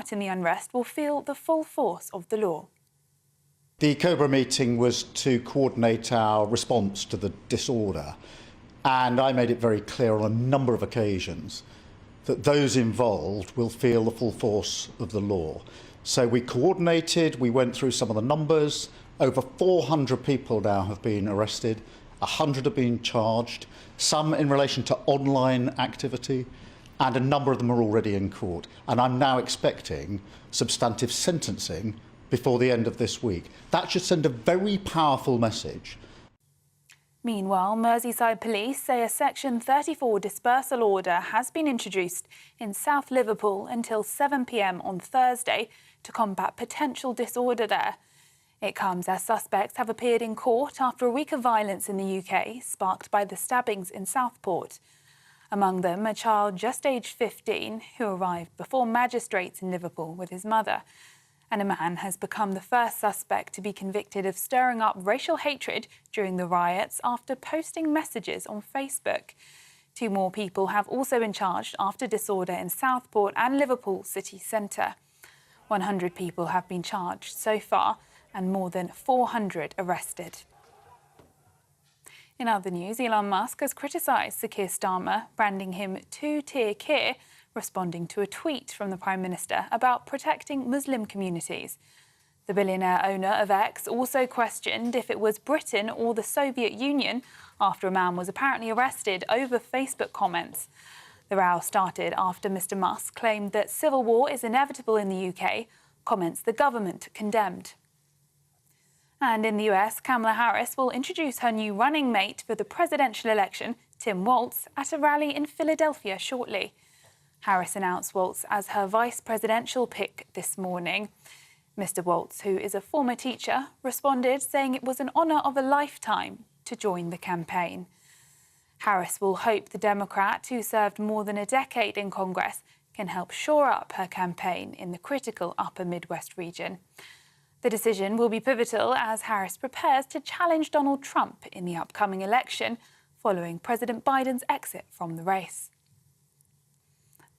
part in the unrest will feel the full force of the law. The Cobra meeting was to coordinate our response to the disorder, and I made it very clear on a number of occasions that those involved will feel the full force of the law. So we coordinated, we went through some of the numbers. Over 400 people now have been arrested, 100 have been charged, some in relation to online activity, and a number of them are already in court. And I'm now expecting substantive sentencing before the end of this week. That should send a very powerful message. Meanwhile, Merseyside police say a Section 34 dispersal order has been introduced in South Liverpool until 7 p.m. on Thursday to combat potential disorder there. It comes as suspects have appeared in court after a week of violence in the UK, sparked by the stabbings in Southport. Among them, a child just aged 15 who arrived before magistrates in Liverpool with his mother. And a man has become the first suspect to be convicted of stirring up racial hatred during the riots after posting messages on Facebook. 2 more people have also been charged after disorder in Southport and Liverpool city centre. 100 people have been charged so far and more than 400 arrested. In other news, Elon Musk has criticised Sir Keir Starmer, branding him two-tier Keir, responding to a tweet from the Prime Minister about protecting Muslim communities. The billionaire owner of X also questioned if it was Britain or the Soviet Union after a man was apparently arrested over Facebook comments. The row started after Mr Musk claimed that civil war is inevitable in the UK, comments the government condemned. And in the US, Kamala Harris will introduce her new running mate for the presidential election, Tim Walz, at a rally in Philadelphia shortly. Harris announced Walz as her vice presidential pick this morning. Mr Walz, who is a former teacher, responded saying it was an honour of a lifetime to join the campaign. Harris will hope the Democrat, who served more than a decade in Congress, can help shore up her campaign in the critical upper Midwest region. The decision will be pivotal as Harris prepares to challenge Donald Trump in the upcoming election following President Biden's exit from the race.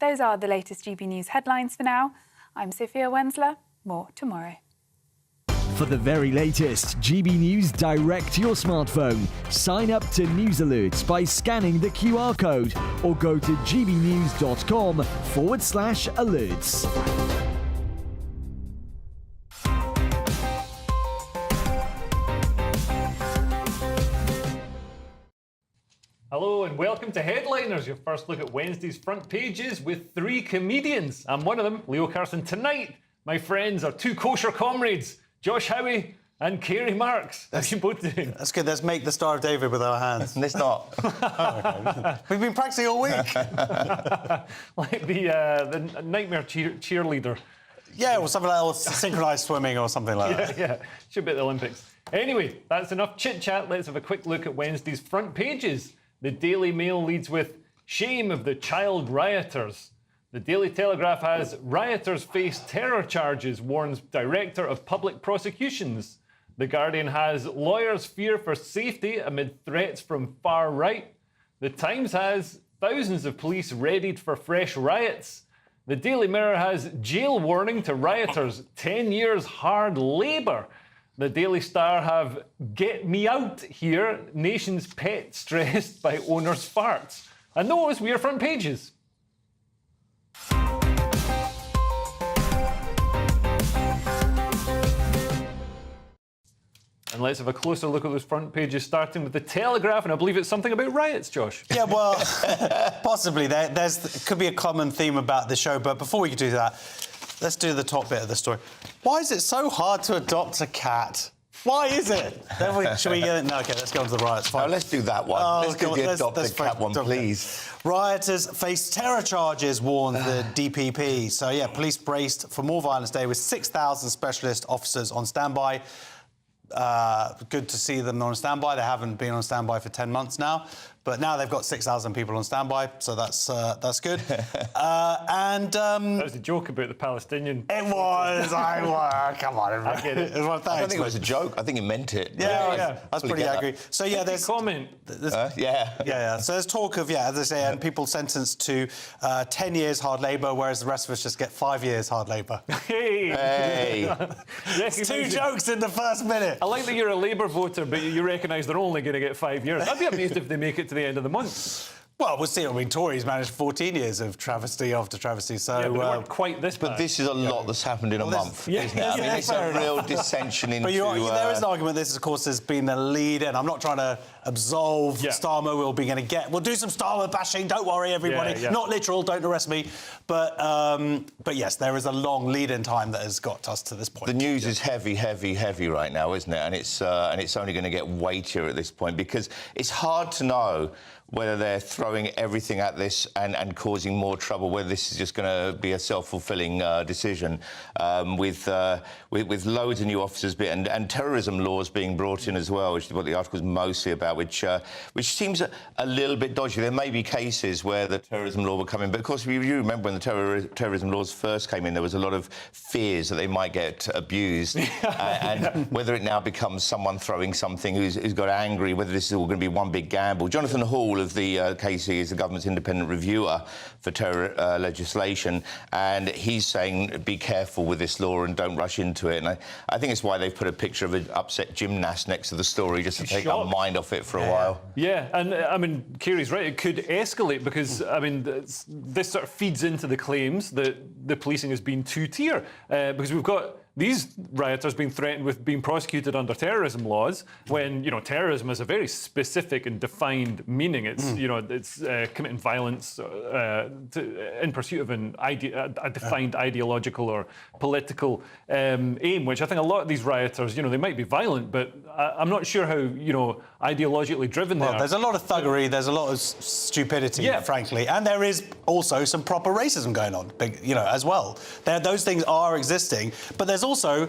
Those are the latest GB News headlines for now. I'm Sophia Wensler. More tomorrow. For the very latest GB News direct to your smartphone, sign up to News Alerts by scanning the QR code or go to gbnews.com/alerts. Hello and welcome to Headliners, your first look at Wednesday's front pages with 3 comedians. I'm one of them, Leo Carson. Tonight, my friends are 2 kosher comrades, Josh Howie and Kerry Marks. How are you both doing? That's good. Let's make the Star of David with our hands. Let's not. We've been practicing all week. Like the nightmare cheerleader. Yeah, or something like that, or synchronised swimming or something like that. Yeah, should be at the Olympics. Anyway, that's enough chit-chat. Let's have a quick look at Wednesday's front pages. The Daily Mail leads with shame of the child rioters. The Daily Telegraph has rioters face terror charges, warns Director of Public Prosecutions. The Guardian has lawyers fear for safety amid threats from far right. The Times has thousands of police readied for fresh riots. The Daily Mirror has jail warning to rioters, 10 years hard labour. The Daily Star have get me out here, nation's pet stressed by owners' farts. And those were your front pages. And let's have a closer look at those front pages, starting with the Telegraph, and I believe it's something about riots, Josh. Yeah, well, possibly. There could be a common theme about the show, but before we do that, let's do the top bit of the story. Why is it so hard to adopt a cat? Why is it? Should we get it? No, OK, let's go on to the riots. Fine. No, let's do that one. Let's do the adopt a cat one, please. Rioters face terror charges, warned the DPP. So, yeah, police braced for more violence today with 6,000 specialist officers on standby. Good to see them on standby. They haven't been on standby for 10 months now. But now they've got 6,000 people on standby, so that's good. That was a joke about the Palestinian. It was. Come on, I get it. Well, I don't think it was a joke. I think he meant it. Yeah. I was pretty angry. So yeah, there's comment. Yeah. So there's talk of as I say, and people sentenced to 10 years hard labour, whereas the rest of us just get 5 years hard labour. Hey. It's 2 jokes in the first minute. I like that you're a Labour voter, but you recognise they're only going to get 5 years. I'd be amazed if they make it to the end of the month. Well, we'll see. I mean, Tories managed 14 years of travesty after travesty, so... Yeah, but they weren't quite this bad. But this is a lot that's happened in a month, isn't it? I mean, it's a real dissension into... But there is an argument this, of course, has been a lead, and I'm not trying to absolve Starmer. We'll do some Starmer bashing, don't worry, everybody. Not literal, don't arrest me. But yes, there is a long lead-in time that has got us to this point. The news is heavy right now, isn't it? And it's only going to get weightier at this point, because it's hard to know whether they're throwing everything at this and causing more trouble, whether this is just going to be a self-fulfilling decision with loads of new officers and terrorism laws being brought in as well, which is what the article is mostly about, which seems a little bit dodgy. There may be cases where the terrorism law will come in, but of course, you remember when the terrorism laws first came in, there was a lot of fears that they might get abused, and whether it now becomes someone throwing something who's got angry, whether this is all going to be one big gamble. Jonathan Hall of the KC is the government's independent reviewer for terror legislation, and he's saying be careful with this law and don't rush into it. And I think it's why they've put a picture of an upset gymnast next to the story, just to take our mind off it for a while. Yeah, and I mean, Kiri's right, it could escalate because, I mean, this sort of feeds into the claims that the policing has been two-tier, because we've got these rioters being threatened with being prosecuted under terrorism laws when, terrorism has a very specific and defined meaning. It's, it's committing violence in pursuit of a defined ideological or political aim, which I think a lot of these rioters, they might be violent, but I'm not sure how, ideologically driven they are. There's a lot of thuggery, there's a lot of stupidity, frankly, and there is also some proper racism going on, as well. Those things are existing, but there's also,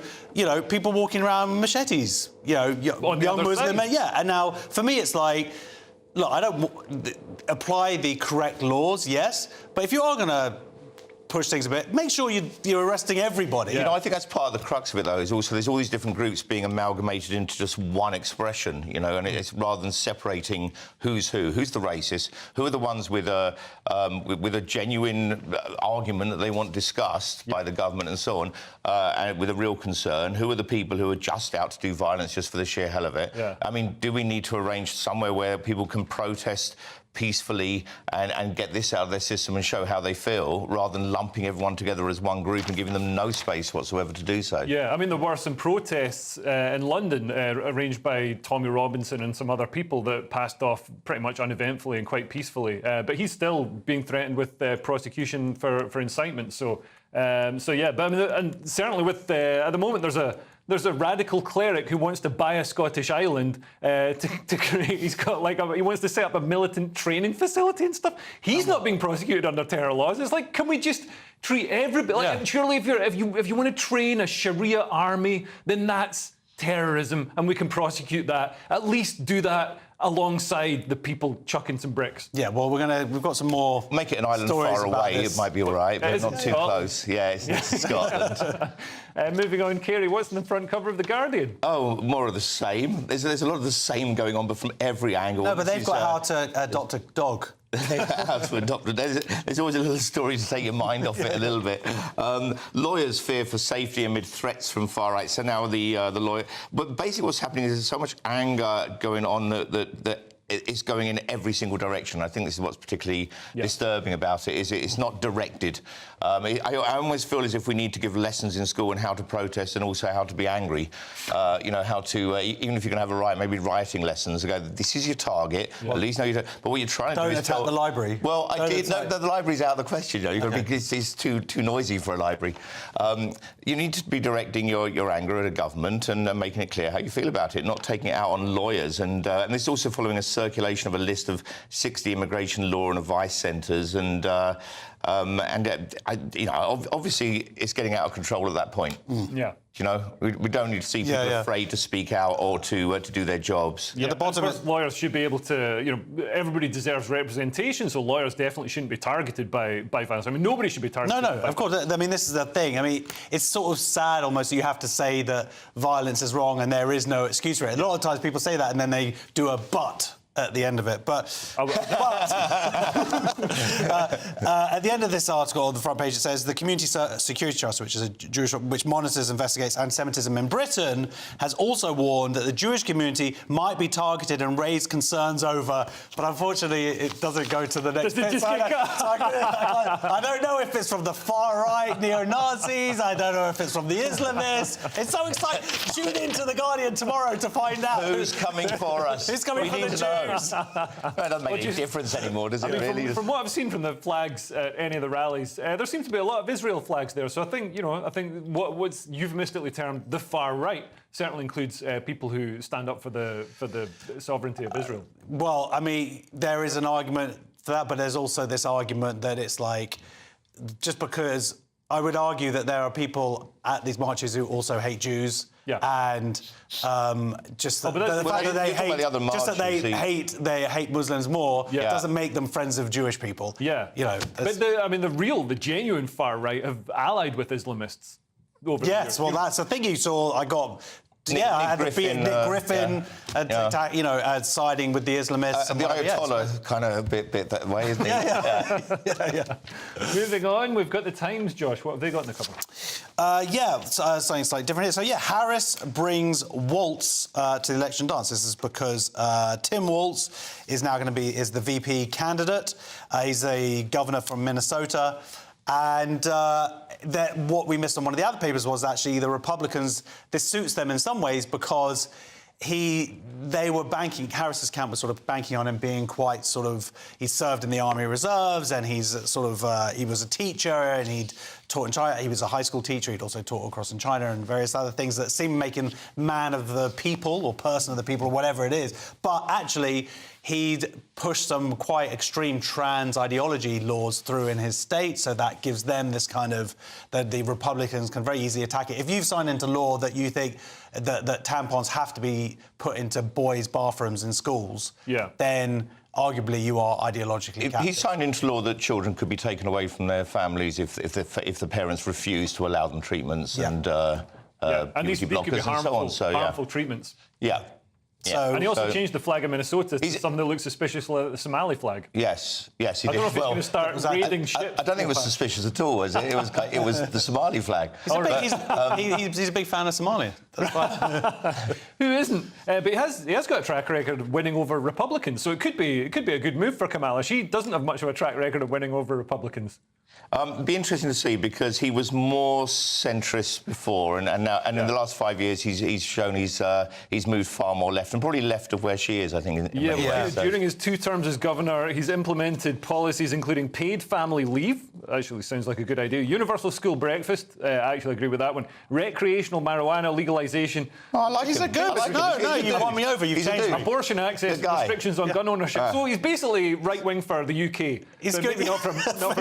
people walking around with machetes, young Muslim men, and now, for me, it's like, look, I don't apply the correct laws, yes, but if you are going to push things a bit, make sure you're arresting everybody. I think that's part of the crux of it, though, is also there's all these different groups being amalgamated into just one expression, and it's rather than separating who's the racist, who are the ones with a genuine argument that they want discussed by the government and so on, and with a real concern, who are the people who are just out to do violence just for the sheer hell of it. I mean, do we need to arrange somewhere where people can protest peacefully and get this out of their system and show how they feel, rather than lumping everyone together as one group and giving them no space whatsoever to do so? Yeah, I mean, there were some protests in London arranged by Tommy Robinson and some other people that passed off pretty much uneventfully and quite peacefully. But he's still being threatened with prosecution for incitement. So yeah, but I mean, and certainly with at the moment there's a radical cleric who wants to buy a Scottish island to create. He's got he wants to set up a militant training facility and stuff. He's not being prosecuted under terror laws. It's like, can we just treat everybody? Surely, if you want to train a Sharia army, then that's terrorism, and we can prosecute that. At least do that alongside the people chucking some bricks. Yeah, well, we've got some more. Make it an island far away. It might be all right, but not too close. Yeah, it's Scotland. Moving on, Kiri, what's on the front cover of The Guardian? Oh, more of the same. There's a lot of the same going on, but from every angle. No, but they've got how to adopt a dog. How to adopt a dog. There's always a little story to take your mind off it a little bit. Lawyers fear for safety amid threats from far right. So now the lawyer. But basically, what's happening is there's so much anger going on that it's going in every single direction. I think this is what's particularly disturbing about it, is it's not directed. I almost feel as if we need to give lessons in school on how to protest and also how to be angry. How to, even if you're going to have a riot, maybe rioting lessons. Go, this is your target. At least know you don't. But what you're trying to do is attack the library. Well, the library's out of the question. You've got to be. It's too noisy for a library. You need to be directing your anger at a government and making it clear how you feel about it, not taking it out on lawyers. And this is also following a circulation of a list of 60 immigration law and advice centres, and obviously it's getting out of control at that point. Yeah. You know, we don't need to see people afraid to speak out or to do their jobs. Yeah, the bottom is lawyers should be able to, you know, everybody deserves representation, so lawyers definitely shouldn't be targeted by violence. I mean, nobody should be targeted. No, of course. I mean, this is the thing. I mean, it's sort of sad almost. You have to say that violence is wrong and there is no excuse for it. A lot of times people say that and then they do a but at the end of it. But at the end of this article, on the front page, it says the Community Security Trust, which is a Jewish, which monitors, investigates anti-Semitism in Britain, has also warned that the Jewish community might be targeted and raise concerns over. But unfortunately, it doesn't go to the next bit. I don't know if it's from the far right neo-Nazis. I don't know if it's from the Islamists. It's so exciting. Tune into The Guardian tomorrow to find out who's coming for us. Who's coming for the Jews? That doesn't make any difference anymore, does it? Really? From what I've seen from the flags at any of the rallies, there seems to be a lot of Israel flags there. So I think, you know, what's euphemistically termed the far right certainly includes people who stand up for the sovereignty of Israel. Well, I mean, there is an argument for that, but there's also this argument that it's like, just because I would argue that there are people at these marches who also hate Jews. Yeah. And just the fact that they hate Muslims more doesn't make them friends of Jewish people. Yeah. You know. But the genuine far right have allied with Islamists. Over the years. Well, that's the thing you saw. I got. Nick Griffin, you know, siding with the Islamists. The Ayatollah kind of a bit that way, isn't he? Yeah. Moving on, we've got the Times, Josh. What have they got in the cover? Something slightly different here. So, Harris brings Waltz to the election dance. This is because Tim Waltz is now going to be the VP candidate. He's a governor from Minnesota. And that what we missed on one of the other papers was actually the Republicans, this suits them in some ways because they were banking, Harris's camp was sort of banking on him being quite sort of, he served in the Army Reserves and he's sort of, he was a teacher and he'd taught in China, he was a high school teacher, he'd also taught across in China and various other things that seem to make him man of the people or person of the people or whatever it is. But actually, he'd pushed some quite extreme trans ideology laws through in his state, so that gives them this kind of, that the Republicans can very easily attack it. If you've signed into law that you think that tampons have to be put into boys' bathrooms in schools, then arguably you are ideologically captive. He signed into law that children could be taken away from their families if the parents refuse to allow them treatments and these could be harmful treatments. Yeah. So, and he also changed the flag of Minnesota to something that looks suspicious like the Somali flag. Yes, he did. I don't know if he's going to start raiding ships. I don't think it was suspicious at all, was it? It was the Somali flag. He's a big fan of Somalia. That's fine. Who isn't? But he has got a track record of winning over Republicans, so it could be a good move for Kamala. She doesn't have much of a track record of winning over Republicans. Be interesting to see because he was more centrist before, and now in the last 5 years he's shown he's moved far more left and probably left of where she is. I think. During his 2 terms as governor, he's implemented policies including paid family leave. Actually, sounds like a good idea. Universal school breakfast. I actually agree with that one. Recreational marijuana legalization. Oh, I like him. He's a good. No, you won me over. You've changed me. Abortion access, restrictions on gun ownership. So he's basically right wing for the UK. He's good. Maybe not for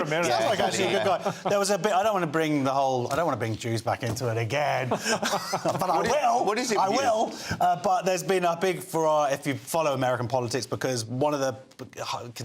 America. Sounds like actually a good guy. There was a bit. I don't want to bring Jews back into it again, but I will. What is it? I will. But there's been a big furore if you follow American politics because one of the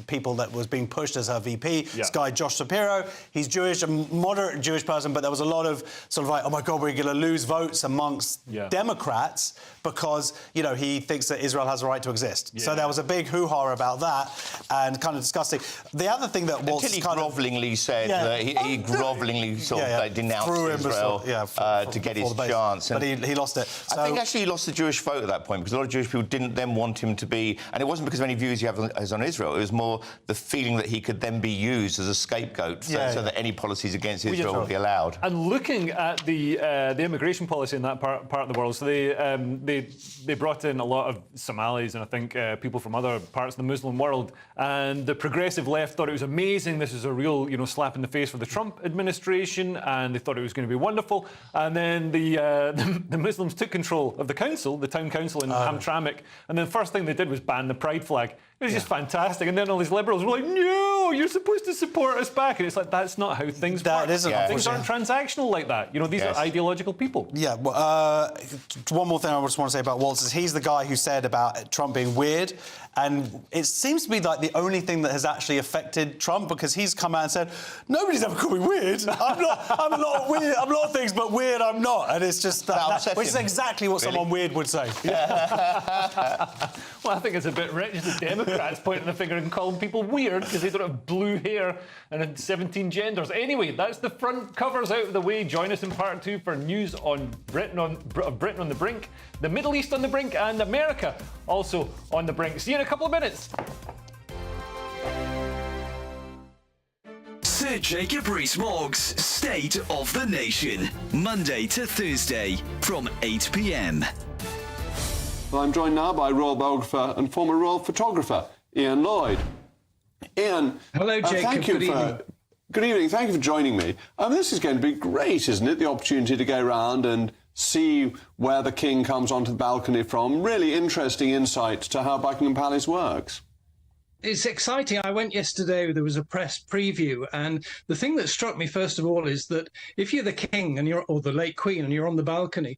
people that was being pushed as her VP, this guy Josh Shapiro, he's Jewish, a moderate Jewish person, but there was a lot of sort of like, oh my God, we're going to lose votes amongst Democrats because, you know, he thinks that Israel has a right to exist. Yeah. So there was a big hoo-ha about that and kind of disgusting. The other thing that Waltz until he grovelingly said that he grovelingly sort of denounced Israel to get his chance. But he lost it. So, I think actually he lost the Jewish vote at that point because a lot of Jewish people didn't then want him to be, and it wasn't because of any views he has on Israel, it was more the feeling that he could then be used as a scapegoat so that any policies against Israel would be allowed. And looking at the immigration policy in that part of the world, so they brought in a lot of Somalis and I think people from other parts of the Muslim world, and the progressive left thought it was amazing. This is a real, slap in the face for the Trump administration, and they thought it was going to be wonderful. And then the Muslims took control of the council, the town council in Hamtramck, and then the first thing they did was ban the pride flag. It was just fantastic. And then all these liberals were like, no, you're supposed to support us back. And it's like, that's not how things work. Things aren't transactional like that. You know, these are ideological people. Yeah, well, one more thing I just want to say about Waltz is he's the guy who said about Trump being weird, and it seems to be like the only thing that has actually affected Trump, because he's come out and said, nobody's ever called me weird. I'm a lot of weird. I'm a lot of things, but weird I'm not. And it's just which is exactly what someone weird would say. Well, I think it's a bit rich, the Democrats pointing the finger and calling people weird because they don't have blue hair and 17 genders. Anyway, that's the front covers out of the way. Join us in part 2 for news on Britain on the brink, the Middle East on the brink, and America also on the brink. See you in a couple of minutes. Sir Jacob Rees-Mogg's State of the Nation, Monday to Thursday from 8 p.m. Well, I'm joined now by royal biographer and former royal photographer, Ian Lloyd. Ian, hello, Jacob. Good evening. Good evening. Thank you for joining me. This is going to be great, isn't it? The opportunity to go around and see where the King comes onto the balcony from. Really interesting insight to how Buckingham Palace works. It's exciting. I went yesterday, there was a press preview, and the thing that struck me first of all is that if you're the King and or the late Queen and you're on the balcony,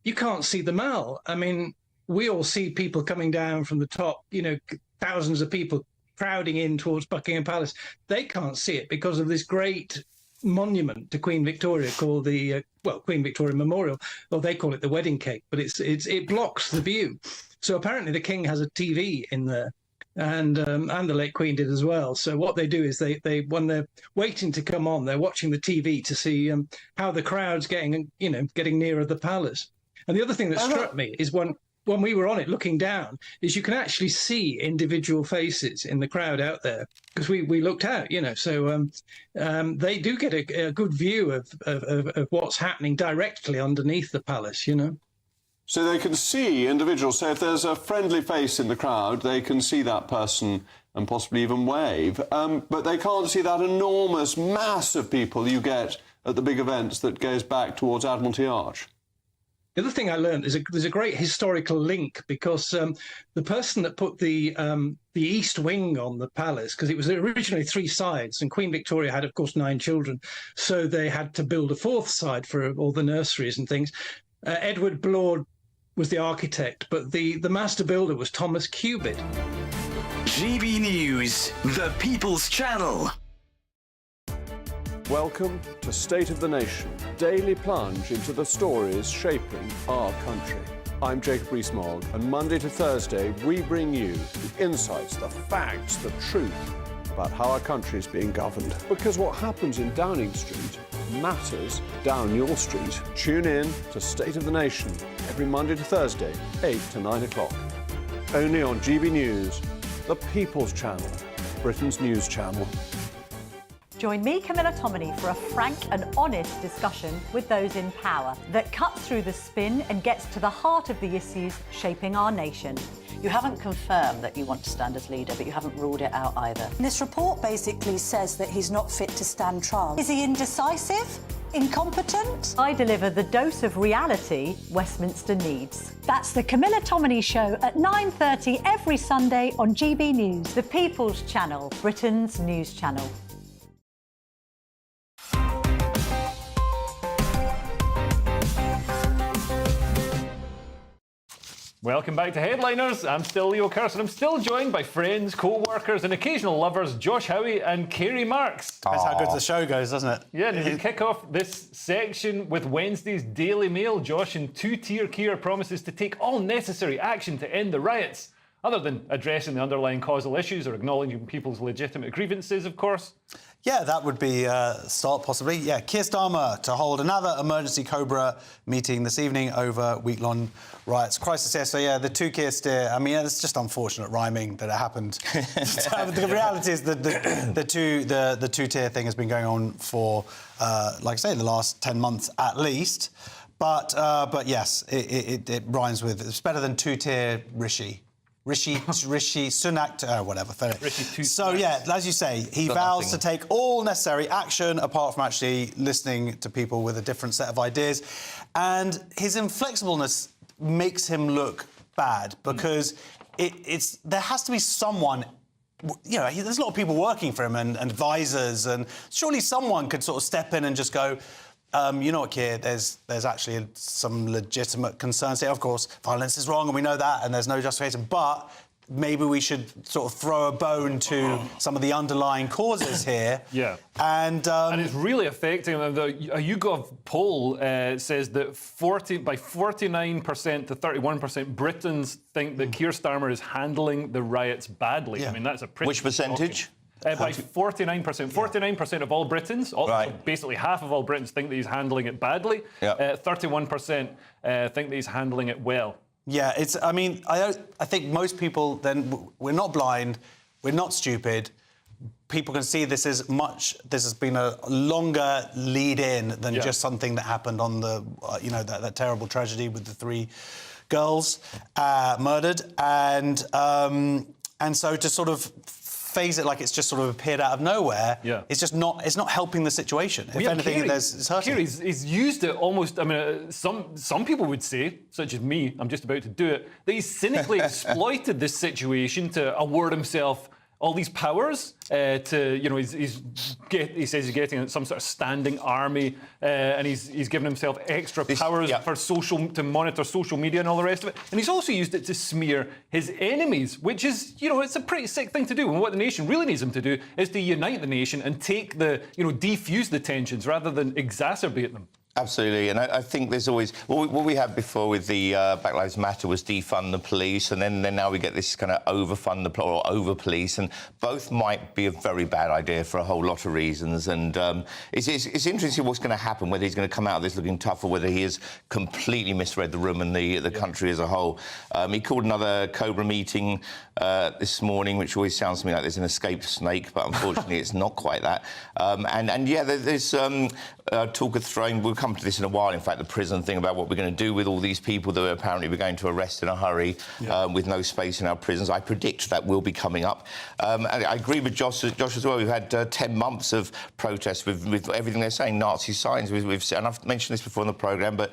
you can't see the Mall. I mean, we all see people coming down from the top, you know, thousands of people crowding in towards Buckingham Palace. They can't see it because of this great monument to Queen Victoria called the Queen Victoria Memorial, or they call it the wedding cake, but it blocks the view. So apparently the King has a TV in there, and the late Queen did as well. So what they do is they when they're waiting to come on, they're watching the TV to see how the crowd's getting nearer the palace. And the other thing that struck me is when we were on it looking down, is you can actually see individual faces in the crowd out there, because we looked out, you know. So they do get a good view of what's happening directly underneath the palace, you know. So they can see individuals. So if there's a friendly face in the crowd, they can see that person and possibly even wave. But they can't see that enormous mass of people you get at the big events that goes back towards Admiralty Arch. The other thing I learned is there's a great historical link, because the person that put the east wing on the palace, because it was originally 3 sides, and Queen Victoria had, of course, 9 children, so they had to build a 4th side for all the nurseries and things. Edward Blord was the architect, but the master builder was Thomas Cubitt. GB News, the People's Channel. Welcome to State of the Nation, daily plunge into the stories shaping our country. I'm Jacob Rees-Mogg, and Monday to Thursday we bring you the insights, the facts, the truth about how our country is being governed. Because what happens in Downing Street matters down your street. Tune in to State of the Nation every Monday to Thursday, 8 to 9 o'clock. Only on GB News, the People's Channel, Britain's news channel. Join me, Camilla Tominey, for a frank and honest discussion with those in power that cuts through the spin and gets to the heart of the issues shaping our nation. You haven't confirmed that you want to stand as leader, but you haven't ruled it out either. This report basically says that he's not fit to stand trial. Is he indecisive? Incompetent? I deliver the dose of reality Westminster needs. That's the Camilla Tominey Show at 9:30 every Sunday on GB News, the People's Channel, Britain's news channel. Welcome back to Headliners. I'm still Leo Curson. I'm still joined by friends, co-workers and occasional lovers Josh Howie and Kerry Marks. That's how good the show goes, doesn't it? Yeah, and we kick off this section with Wednesday's Daily Mail. Josh, in two-tier Keir promises to take all necessary action to end the riots, other than addressing the underlying causal issues or acknowledging people's legitimate grievances, of course. Yeah, that would be a start, possibly. Yeah, Keir Starmer to hold another emergency Cobra meeting this evening over week-long riots. Crisis here, so yeah, the 2 Keir steer. I mean, it's just unfortunate rhyming that it happened. The reality is that the two-tier thing has been going on for, like I say, the last 10 months at least. But yes, it rhymes with. It's better than 2-tier Rishi Sunak, whatever. So, yeah, as you say, he vows to take all necessary action apart from actually listening to people with a different set of ideas. And his inflexibleness makes him look bad because there has to be someone you know, there's a lot of people working for him and advisors, and surely someone could sort of step in and just go, you know what, Keir, there's actually some legitimate concerns here. Of course, violence is wrong, and we know that, and there's no justification, but maybe we should sort of throw a bone to some of the underlying causes here. Yeah. And it's really affecting them. A YouGov poll says that by 49% to 31%, Britons think that Keir Starmer is handling the riots badly. Yeah. I mean, that's a pretty... Which percentage? By 49%. 49% of all Britons, basically half of all Britons, think that he's handling it badly. 31% think that he's handling it well. Yeah, I mean, I think most people then, we're not blind, we're not stupid. People can see this has been a longer lead-in than just something that happened on the, you know, that terrible tragedy with the 3 girls murdered. And so to sort of phase it like it's just sort of appeared out of nowhere, it's just not, it's not helping the situation. If anything, it's hurting. He's used it almost, I mean, some people would say, such as me, I'm just about to do it, that he's cynically exploited this situation to award himself all these powers to, you know, he says he's getting some sort of standing army, and he's given himself extra powers for to monitor social media and all the rest of it. And he's also used it to smear his enemies, which is, you know, it's a pretty sick thing to do. And what the nation really needs him to do is to unite the nation and take defuse the tensions rather than exacerbate them. Absolutely, and I think there's always... what we had before with the Black Lives Matter was defund the police, and then now we get this kind of overfund the or over-police, and both might be a very bad idea for a whole lot of reasons. And it's interesting what's going to happen, whether he's going to come out of this looking tough or whether he has completely misread the room and the country as a whole. He called another Cobra meeting this morning, which always sounds to me like there's an escaped snake, but unfortunately it's not quite that. There's talk of throwing... We'll come to this in a while, in fact, the prison thing about what we're going to do with all these people that apparently we're going to arrest in a hurry with no space in our prisons. I predict that will be coming up. And I agree with Josh as well. We've had 10 months of protests with everything they're saying, Nazi signs. And I've mentioned this before in the programme, but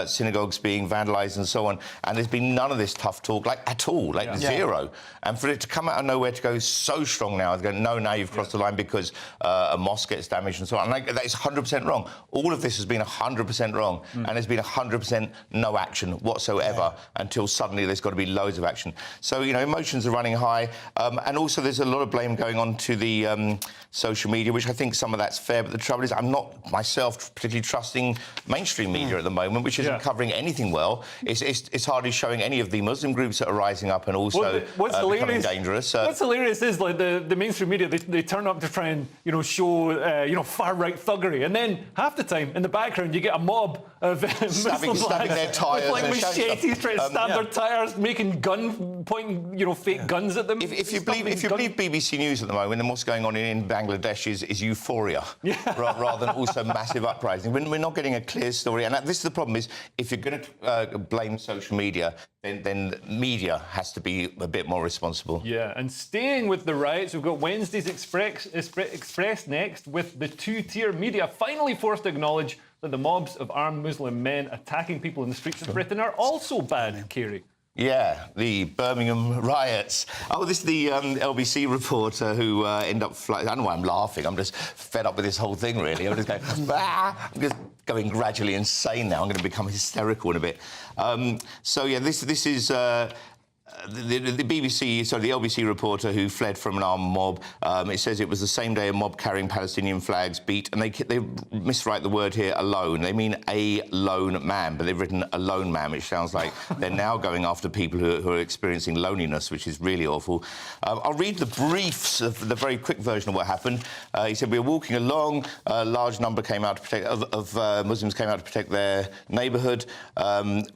synagogues being vandalised and so on. And there's been none of this tough talk, like, at all, like zero. And for it to come out of nowhere to go so strong now, to go, no, now you've crossed the line because a mosque gets damaged and so on. Like, that is 100% wrong. All of this has been 100% wrong, and there's been 100% no action whatsoever until suddenly there's got to be loads of action. So, you know, emotions are running high, and also there's a lot of blame going on to the social media, which I think some of that's fair, but the trouble is I'm not myself particularly trusting mainstream media at the moment, which isn't covering anything well. It's hardly showing any of the Muslim groups that are rising up and also becoming dangerous. What's hilarious is, like, the mainstream media, they turn up to try and, you know, show, far-right thuggery, and then half the time in the background you get a mob of stabbing their tyres, with, like, machetes trying to stab their tyres, pointing fake guns at them. If you believe BBC News at the moment, then what's going on in Bangladesh is euphoria, rather than also massive uprising. We're not getting a clear story, and this is the problem: is if you're going to blame social media, then media has to be a bit more responsible. Yeah, and staying with the riots, we've got Wednesday's Express next, with the 2-tier media finally forced to acknowledge that the mobs of armed Muslim men attacking people in the streets of Britain are also bad, Kerry. Yeah, the Birmingham riots. Oh, this is the LBC reporter who ended up... I don't know why I'm laughing. I'm just fed up with this whole thing, really. I'm just going... I'm just going gradually insane now. I'm going to become hysterical in a bit. This is... The BBC, sorry, the LBC reporter who fled from an armed mob, it says it was the same day a mob carrying Palestinian flags beat, and they miswrite the word here, alone. They mean a lone man, but they've written a lone man, which sounds like they're now going after people who are experiencing loneliness, which is really awful. I'll read the briefs of the very quick version of what happened. He said, we were walking along, a large number came out to protect, of Muslims came out to protect their neighbourhood,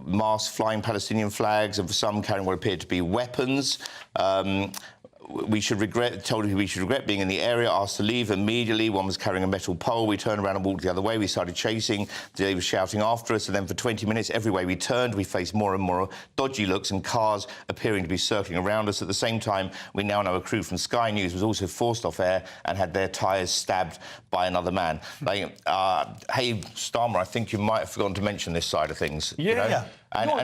masked flying Palestinian flags, of some carrying what appeared to be weapons. Told we should regret being in the area, asked to leave immediately. One was carrying a metal pole. We turned around and walked the other way. We started chasing. They were shouting after us, and then for 20 minutes, every way we turned, we faced more and more dodgy looks and cars appearing to be circling around us. At the same time, we now know a crew from Sky News was also forced off air and had their tyres stabbed by another man. Hey, Starmer, I think you might have forgotten to mention this side of things. Yeah, you know?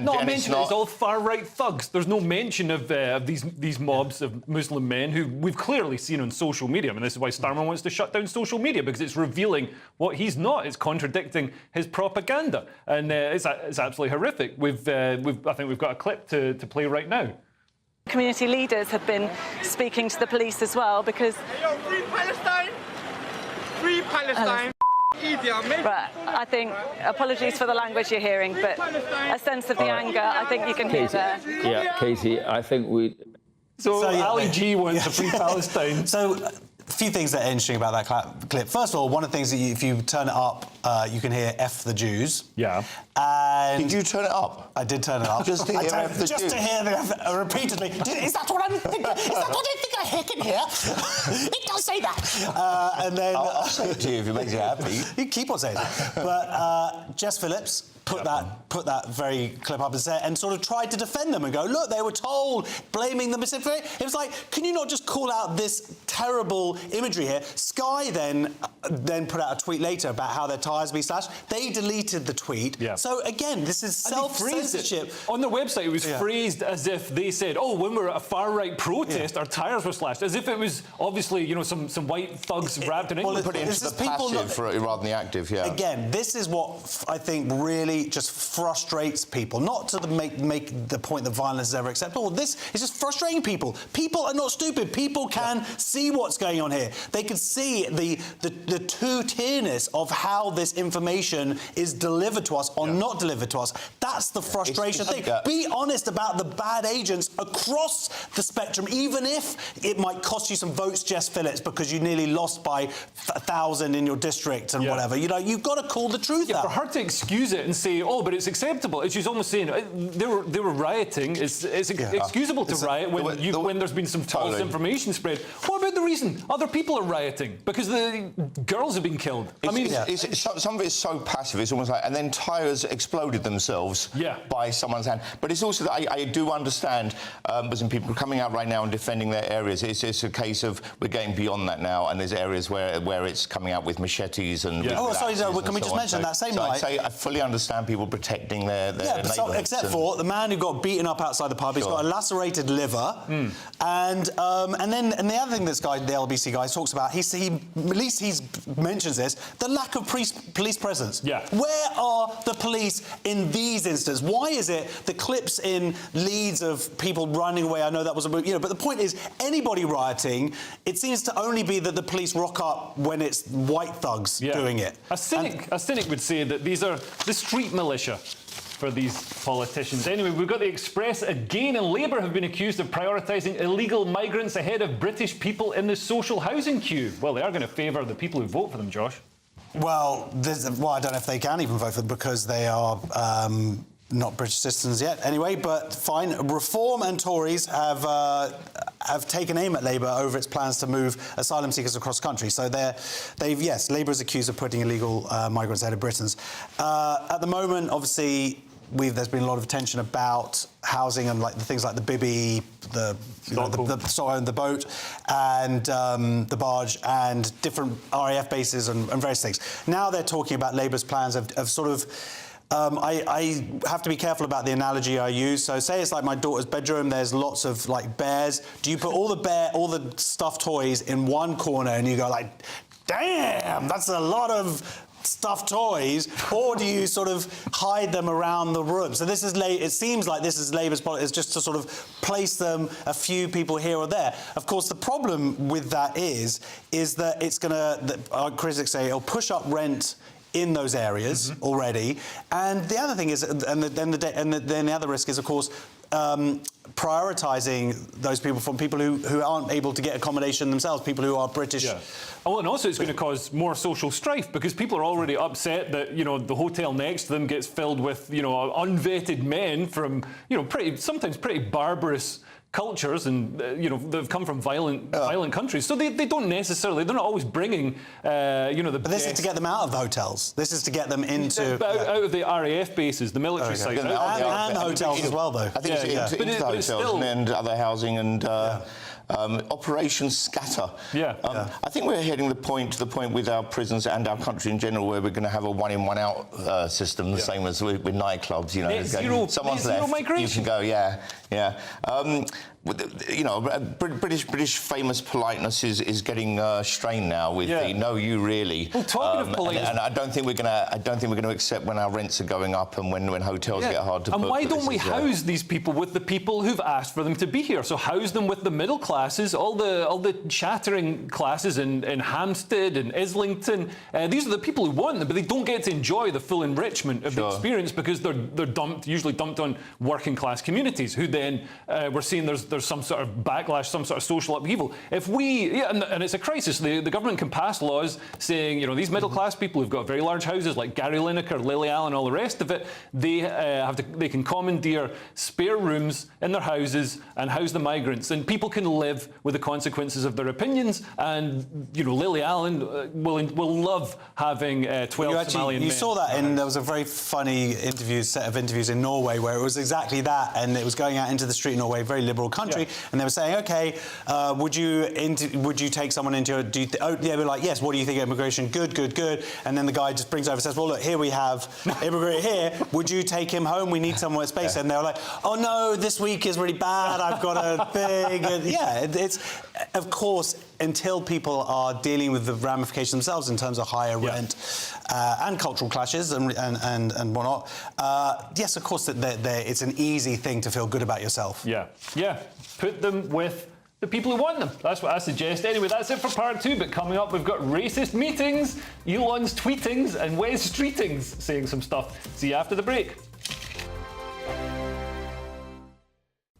Not mention it's all far-right thugs. There's no mention of these mobs of Muslim Muslim men who we've clearly seen on social media. I mean, this is why Starmer wants to shut down social media, because it's revealing what he's not. It's contradicting his propaganda, and it's absolutely horrific. I think we've got a clip to play right now. Community leaders have been speaking to the police as well, because... Hey, yo, free Palestine! Free Palestine! But I think, apologies for the language you're hearing, but a sense of the anger, I think you can hear there. Yeah, Casey, I think we... So Ali G wants to free Palestine. So, a few things that are interesting about that clip. First of all, one of the things that if you turn it up, you can hear F the Jews. Yeah. And did you turn it up? I did turn it up. Just to hear F the Jews? Just to hear the repeatedly. Is that what I'm thinking? Is that what I think I can hear? It does say that. And then... I'll say it to you if it makes you happy. You keep on saying it. But Jess Phillips put that very clip up and sort of tried to defend them and go, look, they were told, blaming the misinformation. It was like, can you not just call out this terrible imagery here? Sky then put out a tweet later about how their tyres be slashed. They deleted the tweet. Yeah. So again, this is self-censorship. On their website, it was phrased as if they said, oh, when we were at a far-right protest, our tyres were slashed, as if it was obviously, you know, some white thugs wrapped in it. Well, put it into the passive rather than the active, yeah. Again, this is what I think really just frustrates people. Not to make the point that violence is ever acceptable. This is just frustrating people. People are not stupid. People can see what's going on here. They can see the two-tierness of how this information is delivered to us or not delivered to us. That's the frustration thing. Be honest about the bad agents across the spectrum, even if it might cost you some votes, Jess Phillips, because you nearly lost by 1,000 in your district and whatever. You know, you've got to call the truth out. For her to excuse it and say, oh, but it's acceptable. She's almost saying they were rioting. It's excusable to riot when there's been some false information spread. What about the reason other people are rioting? Because the girls have been killed. Some of it's so passive. It's almost like, and then tyres exploded themselves by someone's hand. But it's also that I do understand some people coming out right now and defending their areas. It's a case of we're getting beyond that now, and there's areas where it's coming out with machetes and. Oh, sorry, can we just mention that same night? I fully understand people protecting their neighbourhoods. Except for the man who got beaten up outside the pub. He's got a lacerated liver, and the other thing this guy, the LBC guy, talks about. At least he mentions this: the lack of police presence. Yeah. Where are the police in these instances? Why is it the clips in Leeds of people running away? I know that was but the point is, anybody rioting, it seems to only be that the police rock up when it's white thugs doing it. A cynic would say that these are the street militia for these politicians. Anyway, we've got the Express again, and Labour have been accused of prioritising illegal migrants ahead of British people in the social housing queue. Well, they are going to favour the people who vote for them, Josh. Well, I don't know if they can even vote for them because they are not British citizens yet. Anyway, but fine. Reform and Tories have taken aim at Labour over its plans to move asylum seekers across the country. So Labour is accused of putting illegal migrants ahead of Britons. At the moment, obviously, there's been a lot of attention about housing and the things like the bibby, the boat, and the barge, and different RAF bases and various things. Now they're talking about Labour's plans of sort of. I have to be careful about the analogy I use. So say it's like my daughter's bedroom. There's lots of bears. Do you put all the stuffed toys in one corner and you go damn, that's a lot of stuffed toys, or do you sort of hide them around the room? So it seems like this is Labour's policy, is just to sort of place them, a few people here or there. Of course, the problem with that is that it's going to, our critics say, it'll push up rent in those areas already. And the other thing is, then the other risk is, of course, prioritising those people from people who aren't able to get accommodation themselves, people who are British. Yeah. Oh, and also it's going to cause more social strife because people are already upset that, the hotel next to them gets filled with, unvetted men from, sometimes pretty barbarous cultures and, they've come from violent countries. So they don't necessarily, they're not always bringing, But this is to get them out of the hotels. This is to get them into... Out of the RAF bases, the military side. And the hotels as well, though. I think it's into the hotels and other housing and... Operation Scatter. I think we're heading to the point with our prisons and our country in general where we're going to have a one-in, one-out system, the same as with nightclubs. Someone's left, migration. You can go, you know, British famous politeness is getting strained now with the "no, you really." Well, talking of politeness, and I don't think we're going to accept when our rents are going up and when hotels get hard to book. And why don't we house these people with the people who've asked for them to be here? So house them with the middle classes, all the chattering classes in Hampstead and Islington. These are the people who want them, but they don't get to enjoy the full enrichment of the experience because they're usually dumped on working class communities who then we're seeing there's some sort of backlash, some sort of social upheaval. If we, and it's a crisis, the government can pass laws saying, you know, these middle class people who've got very large houses like Gary Lineker, Lily Allen, all the rest of it, they can commandeer spare rooms in their houses and house the migrants, and people can live with the consequences of their opinions. And you know, Lily Allen will love having 12 Somalian men. You saw that there was a very funny set of interviews in Norway where it was exactly that, and it was going out into the street in Norway, very liberal country, and they were saying, okay, would you take someone into your... they were like, yes, what do you think of immigration? Good, good, good. And then the guy just brings over and says, well, look, here we have immigrant here. Would you take him home? We need somewhere space. And they were like, oh, no, this week is really bad. I've got a thing. And it's... Of course, until people are dealing with the ramifications themselves in terms of higher rent and cultural clashes and whatnot, yes, of course, it's an easy thing to feel good about yourself. Yeah. Put them with the people who want them. That's what I suggest. Anyway, that's it for part 2, but coming up, we've got racist meetings, Elon's tweetings, and Wes Streetings saying some stuff. See you after the break.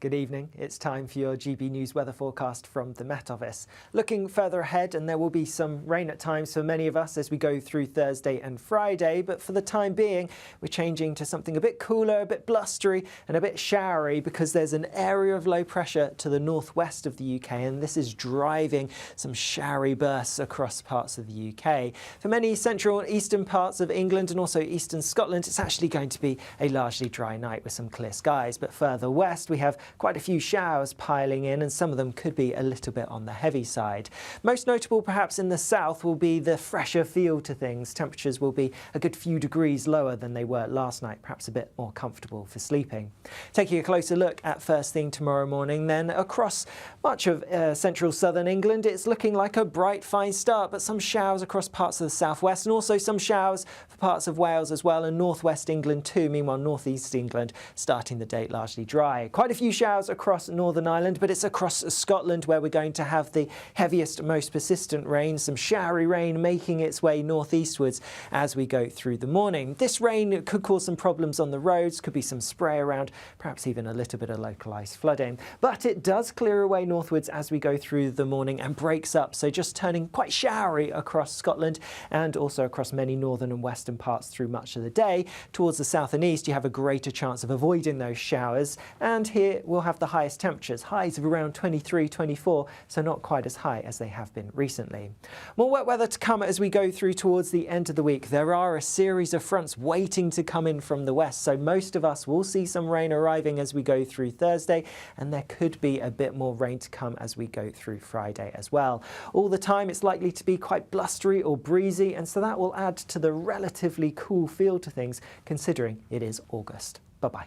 Good evening. It's time for your GB News weather forecast from the Met Office. Looking further ahead, and there will be some rain at times for many of us as we go through Thursday and Friday, but for the time being, we're changing to something a bit cooler, a bit blustery and a bit showery because there's an area of low pressure to the northwest of the UK, and this is driving some showery bursts across parts of the UK. For many central and eastern parts of England and also eastern Scotland, it's actually going to be a largely dry night with some clear skies, but further west we have quite a few showers piling in, and some of them could be a little bit on the heavy side. Most notable perhaps in the south will be the fresher feel to things. Temperatures will be a good few degrees lower than they were last night, perhaps a bit more comfortable for sleeping. Taking a closer look at first thing tomorrow morning, then across much of central southern England, it's looking like a bright, fine start, but some showers across parts of the southwest and also some showers for parts of Wales as well, and northwest England too. Meanwhile, northeast England starting the day largely dry. Quite a few showers across Northern Ireland, but it's across Scotland where we're going to have the heaviest, most persistent rain, some showery rain making its way northeastwards as we go through the morning. This rain could cause some problems on the roads, could be some spray around, perhaps even a little bit of localised flooding, but it does clear away northwards as we go through the morning and breaks up, so just turning quite showery across Scotland and also across many northern and western parts through much of the day. Towards the south and east, you have a greater chance of avoiding those showers, and here we'll have the highest temperatures, highs of around 23, 24, so not quite as high as they have been recently. More wet weather to come as we go through towards the end of the week. There are a series of fronts waiting to come in from the west, so most of us will see some rain arriving as we go through Thursday, and there could be a bit more rain to come as we go through Friday as well. All the time it's likely to be quite blustery or breezy, and so that will add to the relatively cool feel to things considering it is August. Bye-bye.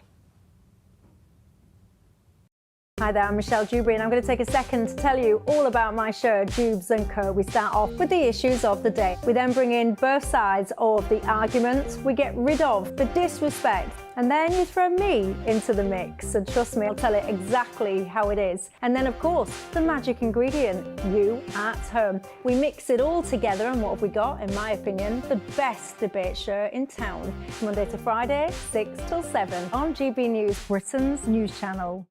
Hi there, I'm Michelle Dewberry, and I'm going to take a second to tell you all about my show, Dubes & Co. We start off with the issues of the day. We then bring in both sides of the argument. We get rid of the disrespect, and then you throw me into the mix. And trust me, I'll tell it exactly how it is. And then, of course, the magic ingredient, you at home. We mix it all together, and what have we got? In my opinion, the best debate show in town. Monday to Friday, 6 till 7 on GB News, Britain's news channel.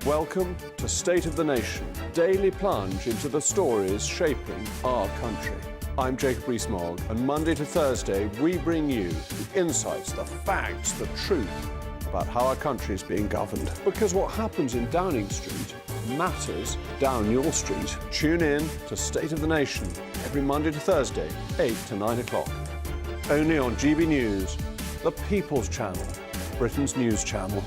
Welcome to State of the Nation, daily plunge into the stories shaping our country. I'm Jacob Rees-Mogg, and Monday to Thursday we bring you the insights, the facts, the truth about how our country is being governed. Because what happens in Downing Street matters down your street. Tune in to State of the Nation every Monday to Thursday, 8 to 9 o'clock. Only on GB News, the People's Channel, Britain's news channel.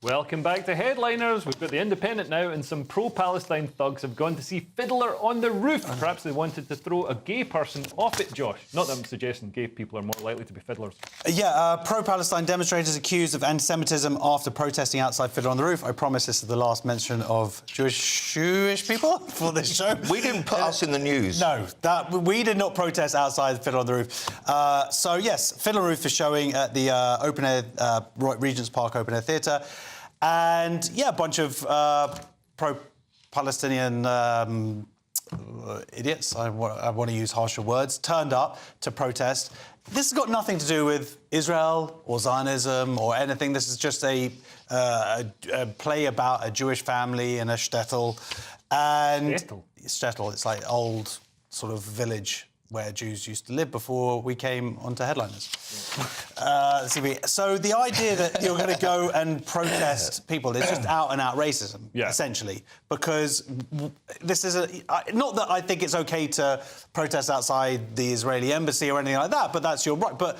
Welcome Welcome back to Headliners. We've got The Independent now, and some pro-Palestine thugs have gone to see Fiddler on the Roof. Perhaps they wanted to throw a gay person off it, Josh. Not that I'm suggesting gay people are more likely to be fiddlers. Pro-Palestine demonstrators accused of anti-Semitism after protesting outside Fiddler on the Roof. I promise this is the last mention of Jewish people for this show. We didn't put us in the news. No, we did not protest outside Fiddler on the Roof. So, yes, Fiddler on the Roof is showing at the open-air Regent's Park open-air theatre. And, yeah, a bunch of pro-Palestinian idiots, I want to use harsher words, turned up to protest. This has got nothing to do with Israel or Zionism or anything. This is just a play about a Jewish family in a shtetl. And shtetl, it's like old sort of village where Jews used to live before we came onto Headliners. So the idea that you're going to go and protest people is just out-and-out racism, essentially, because this is not that I think it's okay to protest outside the Israeli embassy or anything like that, but that's your right. But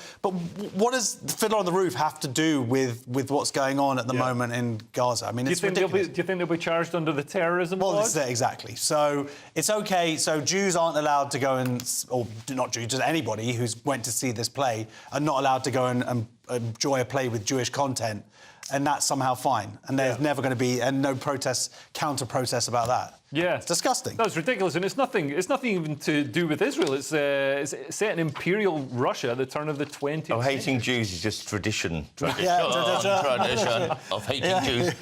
what does Fiddler on the Roof have to do with what's going on at the moment in Gaza? I mean, it's ridiculous. Do you think they'll be charged under the terrorism law? Well, this is it, exactly. So it's okay. So Jews aren't allowed to go and, or not Jews, just anybody who's went to see this play are not allowed to go and enjoy a play with Jewish content, and that's somehow fine. And there's never going to be no counter-protests about that. Yeah, it's disgusting. That's ridiculous, and it's nothing even to do with Israel. It's set in Imperial Russia at the turn of the 20th century. Hating Jews is just tradition. Tradition of hating Jews.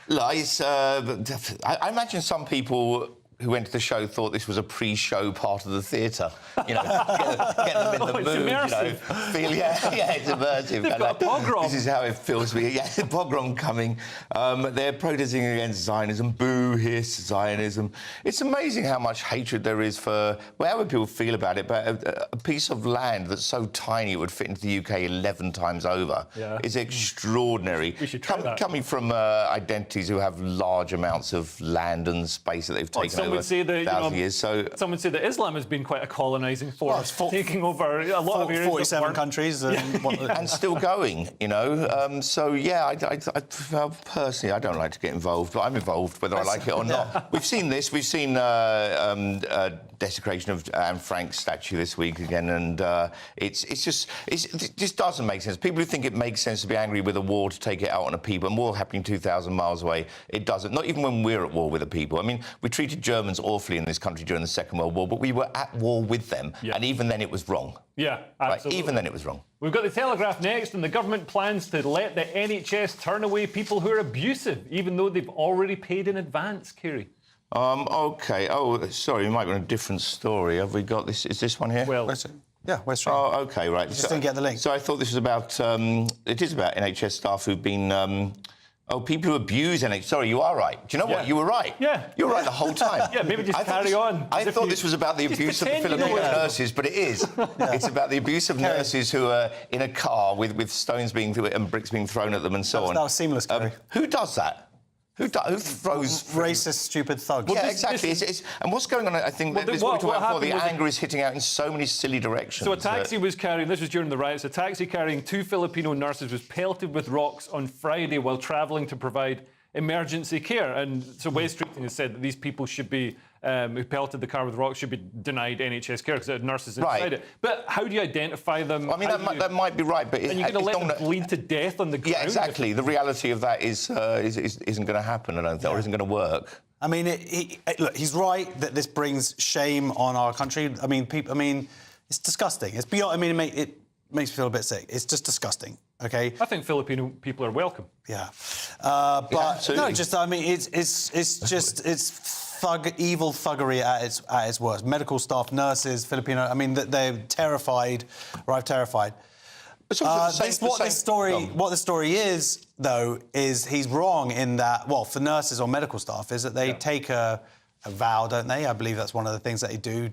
Look, I imagine some people who went to the show thought this was a pre-show part of the theatre. You know, get them in the mood. Immersive. You know, it's immersive. They've got a pogrom. This is how it feels to me. Yeah, the pogrom coming. They're protesting against Zionism. Boo, hiss, Zionism. It's amazing how much hatred there is for however people feel about it, but a piece of land that's so tiny it would fit into the UK 11 times over is extraordinary. We should try that. Coming from identities who have large amounts of land and space that they've taken over thousands of years. Some would say that Islam has been quite a colonising force, taking over a lot of areas. 47 countries. And still going, you know. So, yeah, I personally, I don't like to get involved, but I'm involved whether I like it or not. We've seen this. We've seen desecration of Anne Frank's statue this week again, and it just doesn't make sense. People who think it makes sense to be angry with a war to take it out on a people, and war happening 2,000 miles away, it doesn't. Not even when we're at war with the people. I mean, we treated Germans awfully in this country during the Second World War, but we were at war with them, and even then it was wrong. Yeah, absolutely. Right? Even then it was wrong. We've got the Telegraph next, and the government plans to let the NHS turn away people who are abusive, even though they've already paid in advance, Kiri. OK. Oh, sorry, we might be on a different story. Have we got this? Is this one here? Well, yeah, West Street. Oh, OK, right. Just didn't get the link. So I thought this was about... it is about NHS staff who've been... people who abuse NHS. Sorry, you are right. Do you know what? You were right. Yeah. You were right the whole time. Yeah, maybe just carry on. I thought this was about the abuse of the Filipino nurses, but it is. It's about the abuse of nurses who are in a car with stones and bricks being thrown at them and so on. That was seamless, Kerry. Who does that? Who throws... Racist, stupid thugs. Yeah, exactly. And what's going on, I think, what the anger is hitting out in so many silly directions. So a taxi was carrying, this was during the riots, a taxi carrying 2 Filipino nurses was pelted with rocks on Friday while travelling to provide emergency care. And so West Street has said that these people should be, who pelted the car with rocks, should be denied NHS care because there are nurses inside it. But how do you identify them? I mean, that might be right, but... And you're going to let them bleed to death on the ground? Yeah, exactly. The reality of that isn't going to happen, I don't think, or isn't going to work. I mean, look, he's right that this brings shame on our country. I mean, it's disgusting. It's beyond... I mean, it makes me feel a bit sick. It's just disgusting, OK? I think Filipino people are welcome. Yeah. But, no, just, I mean, it's evil thuggery at its worst. Medical staff, nurses, Filipino... I mean, they're terrified, arrived terrified. What the story is, though, is he's wrong in that, well, for nurses or medical staff, is that they take a vow, don't they? I believe that's one of the things that they do.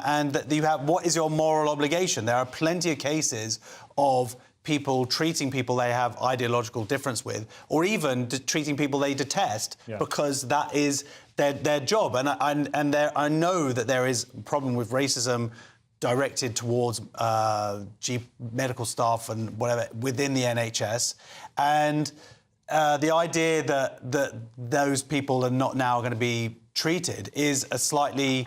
And that you have, what is your moral obligation? There are plenty of cases of people treating people they have ideological difference with, or even treating people they detest, because that is their job. And I know that there is a problem with racism directed towards medical staff and whatever within the NHS, and the idea that those people are not now going to be treated is a slightly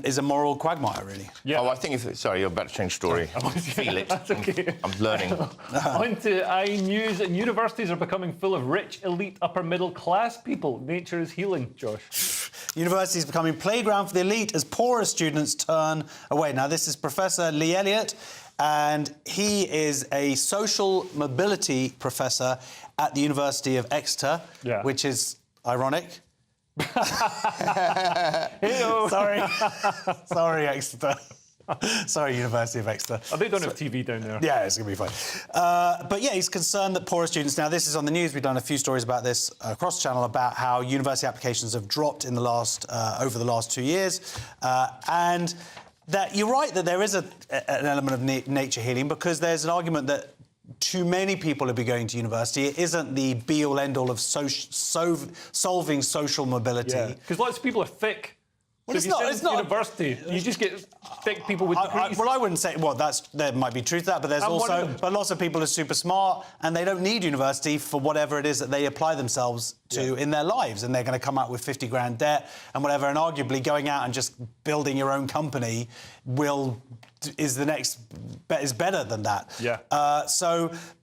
is a moral quagmire, really. Yeah. Oh, I think sorry, you're about to change story. Feel it. That's okay. I'm learning. On to iNews. And universities are becoming full of rich, elite, upper middle class people. Nature is healing, Josh. Universities becoming playground for the elite as poorer students turn away. Now, this is Professor Lee Elliott, and he is a social mobility professor at the University of Exeter, which is ironic. Sorry. Sorry, Exeter. Sorry, University of Exeter. Oh, they don't have TV down there. Yeah, it's going to be fine. But yeah, he's concerned that poorer students... Now, this is on the news. We've done a few stories about this across the channel about how university applications have dropped in the last over the last 2 years. And that you're right that there is an element of nature healing, because there's an argument that too many people will be going to university. It isn't the be-all, end-all of solving social mobility. Yeah, because lots of people are thick. Well, So it's not university. You just get thick people with degrees. Well, I wouldn't say... Well, there might be truth to that, but there's also... But lots of people are super smart, and they don't need university for whatever it is that they apply themselves to in their lives, and they're going to come out with 50 grand debt and whatever, and arguably going out and just building your own company is better than that. Yeah.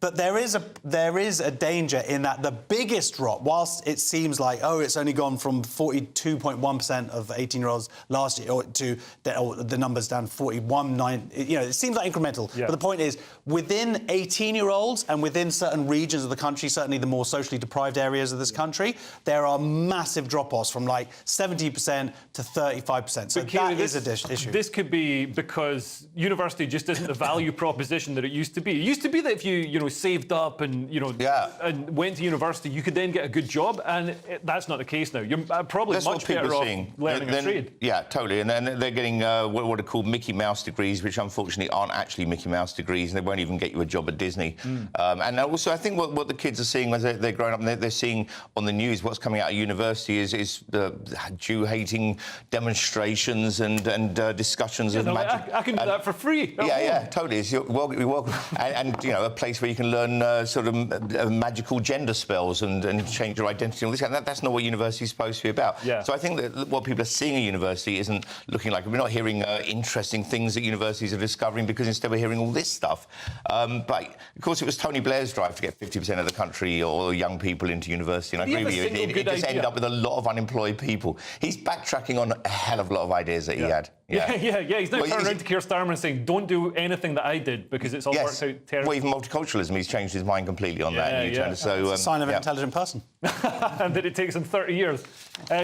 But there is a danger in that the biggest drop, whilst it seems like it's only gone from 42.1% of 18-year-olds last year to the numbers down 41.9. It seems like incremental. Yeah. But the point is, within 18-year-olds and within certain regions of the country, certainly the more socially deprived areas of this country, there are massive drop-offs from like 70% to 35%. So that is an issue. This could be because university just isn't the value proposition that it used to be. It used to be that if you saved up and and went to university, you could then get a good job, and that's not the case now. You're probably That's much better off learning a trade. Yeah, totally. And then they're getting what are called Mickey Mouse degrees, which unfortunately aren't actually Mickey Mouse degrees, and they won't even get you a job at Disney. And also, I think what the kids are seeing as they're growing up, and they're seeing on the news what's coming out of university is the Jew-hating demonstrations and discussions of magic. I can do that for free. Yeah, totally. You're welcome. and a place where you can learn sort of magical gender spells and change your identity and all this. And that's not what university is supposed to be about. Yeah. So I think that what people are seeing at university isn't looking like... We're not hearing interesting things that universities are discovering, because instead we're hearing all this stuff. But, of course, it was Tony Blair's drive to get 50% of the country or young people into university. And I agree with you. It just ended up with a lot of unemployed people. He's backtracking on a hell of a lot of ideas that he had. Yeah. He's now turning around to Keir Starmer and saying, don't do anything that I did, because it's all worked out terribly. Well, even multiculturalism, he's changed his mind completely on that. So, it's a sign of an intelligent person. And that it takes him 30 years.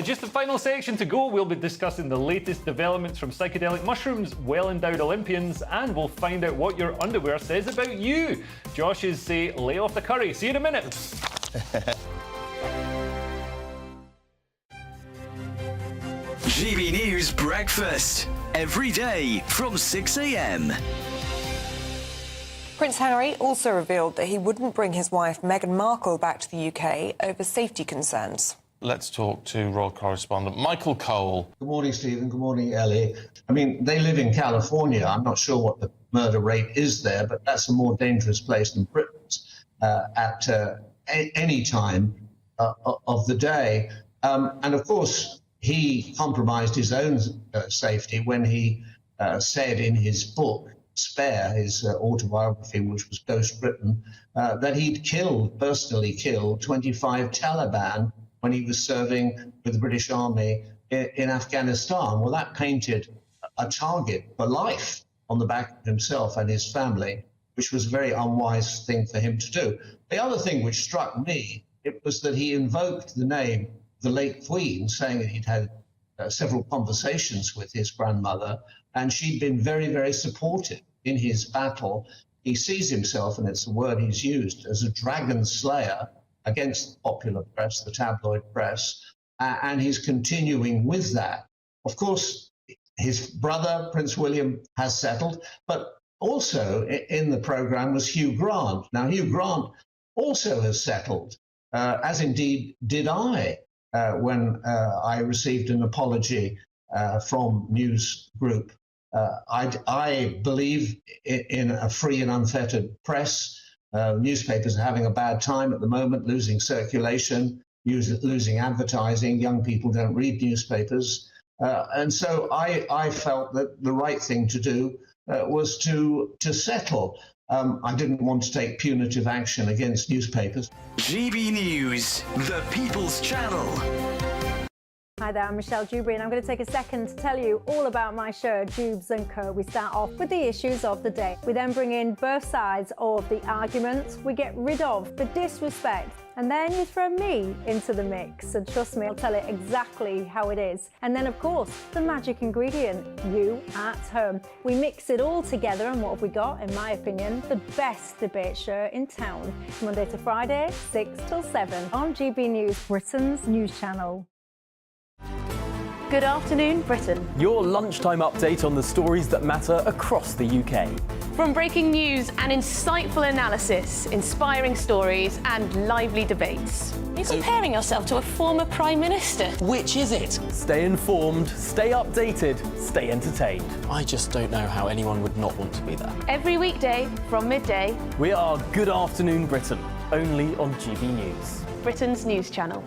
Just the final section to go. We'll be discussing the latest developments from psychedelic mushrooms, well-endowed Olympians, and we'll find out what your underwear says about you. Josh's say, lay off the curry. See you in a minute. GB News Breakfast. Every day from 6 a.m. Prince Harry also revealed that he wouldn't bring his wife Meghan Markle back to the UK over safety concerns. Let's talk to royal correspondent Michael Cole. Good morning, Stephen. Good morning, Ellie. I mean, they live in California. I'm not sure what the murder rate is there, but that's a more dangerous place than Britain's at any time of the day. And of course, he compromised his own safety when he said in his book, Spare, his autobiography, which was Ghost Britain, that he'd personally killed 25 Taliban when he was serving with the British Army in Afghanistan. Well, that painted a target for life on the back of himself and his family, which was a very unwise thing for him to do. The other thing which struck me, it was that he invoked the name the late Queen, saying that he'd had several conversations with his grandmother, and she'd been very, very supportive in his battle. He sees himself, and it's the word he's used, as a dragon slayer against the popular press, the tabloid press, and he's continuing with that. Of course, his brother, Prince William, has settled, but also in the programme was Hugh Grant. Now, Hugh Grant also has settled, as indeed did I. When I received an apology from News Group. I believe in a free and unfettered press. Newspapers are having a bad time at the moment, losing circulation, losing advertising. Young people don't read newspapers. And so I felt that the right thing to do was to settle. I didn't want to take punitive action against newspapers. GB News, the People's Channel. Hi there, I'm Michelle Dewberry, and I'm going to take a second to tell you all about my show, Jubes and Co. We start off with the issues of the day. We then bring in both sides of the arguments. We get rid of the disrespect. And then you throw me into the mix. And trust me, I'll tell it exactly how it is. And then, of course, the magic ingredient, you at home. We mix it all together, and what have we got? In my opinion, the best debate show in town. Monday to Friday, 6 till 7 on GB News, Britain's news channel. Good afternoon, Britain. Your lunchtime update on the stories that matter across the UK. From breaking news and insightful analysis, inspiring stories and lively debates. You're comparing yourself to a former Prime Minister. Which is it? Stay informed, stay updated, stay entertained. I just don't know how anyone would not want to be there. Every weekday from midday. We are Good Afternoon Britain, only on GB News. Britain's news channel.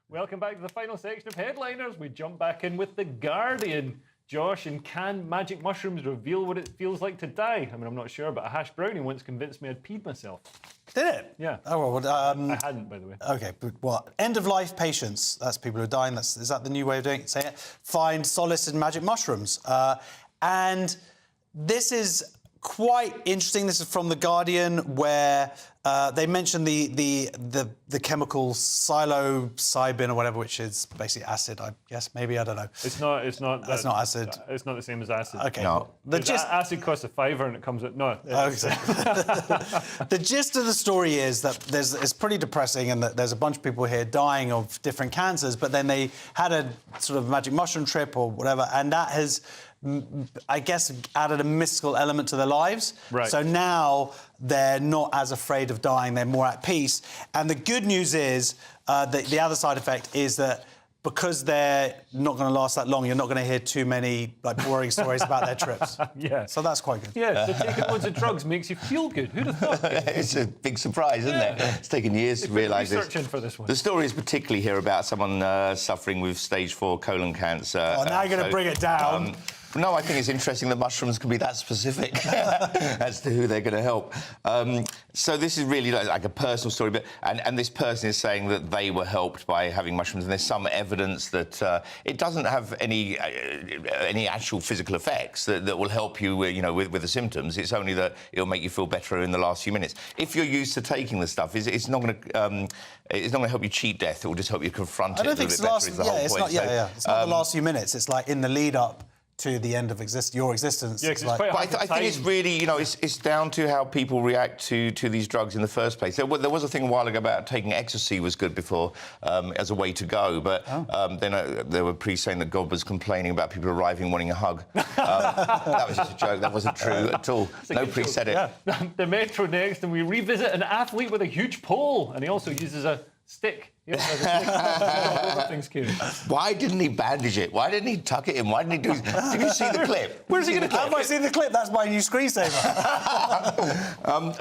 Welcome back to the final section of headliners. We jump back in with The Guardian. Josh, and can magic mushrooms reveal what it feels like to die? I mean, I'm not sure, but a hash brownie once convinced me I'd peed myself. Did it? Yeah. Oh, well, I hadn't, by the way. Okay, but what? End-of-life patients. That's people who are dying. Is that the new way of doing it? Say it. Find solace in magic mushrooms. And this is quite interesting. This is from The Guardian, where they mentioned the chemical psilocybin or whatever, which is basically acid. I guess maybe, I don't know. It's not. That's not acid. It's not the same as acid. Okay. No. Acid costs a £5 and it comes at no. The gist of the story is that it's pretty depressing, and that there's a bunch of people here dying of different cancers. But then they had a sort of magic mushroom trip or whatever, and that has, I guess, added a mystical element to their lives. Right. So now they're not as afraid of dying, they're more at peace. And the good news is, the other side effect is that because they're not going to last that long, you're not going to hear too many boring stories about their trips. Yeah. So that's quite good. Yeah, so taking loads of drugs makes you feel good. Who'd have thought? It's a big surprise, isn't it? It's taken years to realise this. Researching for this one. The story is particularly here about someone suffering with stage 4 colon cancer. Oh, now you're going to bring it down. No, I think it's interesting that mushrooms can be that specific as to who they're going to help. So this is really like a personal story, but and this person is saying that they were helped by having mushrooms, and there's some evidence that it doesn't have any actual physical effects that will help you, with the symptoms. It's only that it'll make you feel better in the last few minutes. If you're used to taking the stuff, it's not going to help you cheat death. It will just help you confront it. I don't think it's the last. It's not the last few minutes. It's like in the lead up to the end of your existence. Yeah, I think it's really, it's down to how people react to these drugs in the first place. There was a thing a while ago about taking ecstasy was good before as a way to go, but then they were saying that God was complaining about people arriving wanting a hug. That was just a joke. That wasn't true at all. No priest said it. Yeah. The Metro next, and we revisit an athlete with a huge pole, and he also uses a stick. Why didn't he bandage it? Why didn't he tuck it in? Why didn't he do... Did you see the clip? Where's he going to clip? Have I seen the clip? That's my new screensaver.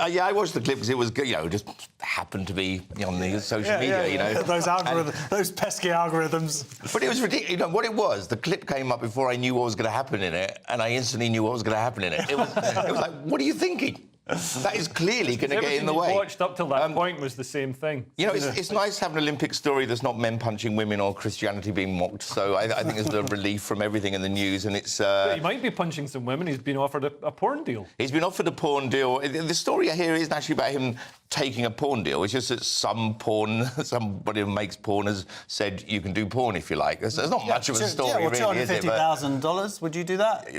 Yeah, I watched the clip because it was, just happened to be on the social media, Those algorithms, those pesky algorithms. But it was ridiculous. What it was, the clip came up before I knew what was going to happen in it, and I instantly knew what was going to happen in it. It was like, what are you thinking? That is clearly going to get in the way. Watched up till that point was the same thing. It's nice to have an Olympic story that's not men punching women or Christianity being mocked. So I think it's a relief from everything in the news, and it's. But he might be punching some women. He's been offered a porn deal. He's been offered a porn deal. The story here isn't actually about him taking a porn deal. It's just that somebody who makes porn has said you can do porn if you like. There's not much of a story, really, is it? $250,000. Would you do that?